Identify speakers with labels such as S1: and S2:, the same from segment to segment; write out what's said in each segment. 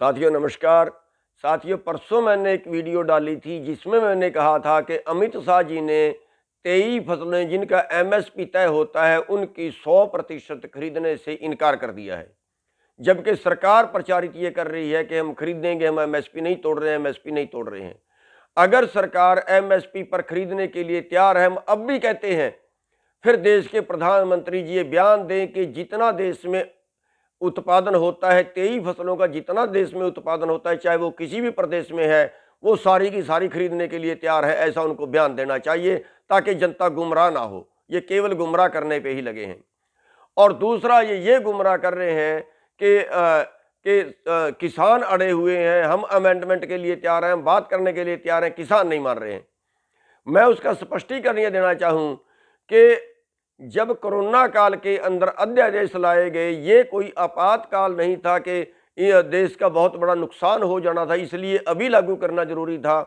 S1: साथियों नमस्कार। साथियों, परसों मैंने एक वीडियो डाली थी जिसमें मैंने कहा था कि अमित शाह जी ने 23 फसलें जिनका एमएसपी तय होता है उनकी 100% खरीदने से इनकार कर दिया है। जबकि सरकार प्रचारित ये कर रही है कि हम खरीदेंगे, हम एमएसपी नहीं तोड़ रहे हैं, एमएसपी नहीं तोड़ रहे हैं। अगर सरकार एमएसपी पर खरीदने के लिए तैयार है, हम अब भी कहते हैं, फिर देश के प्रधानमंत्री जी ये बयान दें कि जितना देश में उत्पादन होता है, 23 फसलों का जितना देश में उत्पादन होता है, चाहे वो किसी भी प्रदेश में है, वो सारी की सारी खरीदने के लिए तैयार है, ऐसा उनको बयान देना चाहिए ताकि जनता गुमराह ना हो। ये केवल गुमराह करने पे ही लगे हैं। और दूसरा ये गुमराह कर रहे हैं कि किसान अड़े हुए हैं, हम अमेंडमेंट के लिए तैयार हैं, हम बात करने के लिए तैयार हैं, किसान नहीं मान रहे हैं। मैं उसका स्पष्टीकरण ये देना चाहूँ कि जब कोरोना काल के अंदर अध्यादेश लाए गए, ये कोई आपातकाल नहीं था कि ये देश का बहुत बड़ा नुकसान हो जाना था, इसलिए अभी लागू करना जरूरी था।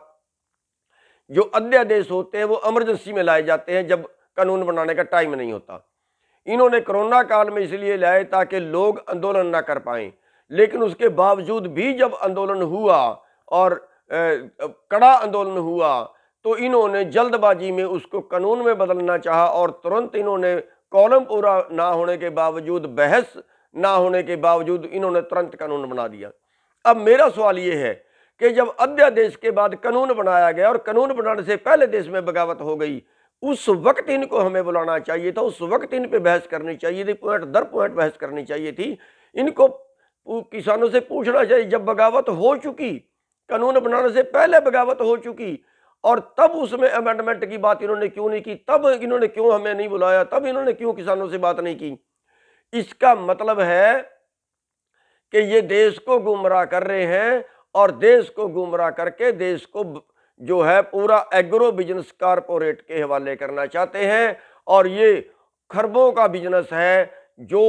S1: जो अध्यादेश होते हैं वो इमरजेंसी में लाए जाते हैं जब कानून बनाने का टाइम नहीं होता। इन्होंने कोरोना काल में इसलिए लाए ताकि लोग आंदोलन ना कर पाए, लेकिन उसके बावजूद भी जब आंदोलन हुआ और कड़ा आंदोलन हुआ तो इन्होंने जल्दबाजी में उसको कानून में बदलना चाहा और तुरंत इन्होंने कॉलम पूरा ना होने के बावजूद, बहस ना होने के बावजूद इन्होंने तुरंत कानून बना दिया। अब मेरा सवाल ये है कि जब अध्यादेश के बाद कानून बनाया गया और कानून बनाने से पहले देश में बगावत हो गई, उस वक्त इनको हमें बुलाना चाहिए था, उस वक्त इन पे बहस करनी चाहिए थी, पॉइंट दर पॉइंट बहस करनी चाहिए थी। इनको किसानों से पूछना चाहिए, जब बगावत हो चुकी, कानून बनाने से पहले बगावत हो चुकी और तब उसमें अमेंडमेंट की बात इन्होंने क्यों नहीं की, तब इन्होंने क्यों हमें नहीं बुलाया, तब इन्होंने क्यों किसानों से बात नहीं की। इसका मतलब है कि ये देश को गुमराह कर रहे हैं और देश को गुमराह करके देश को जो है पूरा एग्रो बिजनेस कारपोरेट के हवाले करना चाहते हैं। और ये खरबों का बिजनेस है जो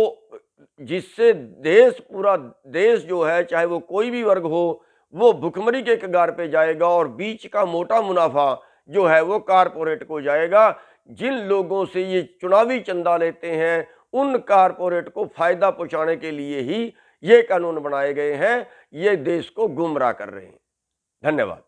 S1: जिससे देश, पूरा देश जो है, चाहे वो कोई भी वर्ग हो, वो भुखमरी के कगार पे जाएगा और बीच का मोटा मुनाफा जो है वो कारपोरेट को जाएगा। जिन लोगों से ये चुनावी चंदा लेते हैं उन कारपोरेट को फायदा पहुंचाने के लिए ही ये कानून बनाए गए हैं। ये देश को गुमराह कर रहे हैं। धन्यवाद।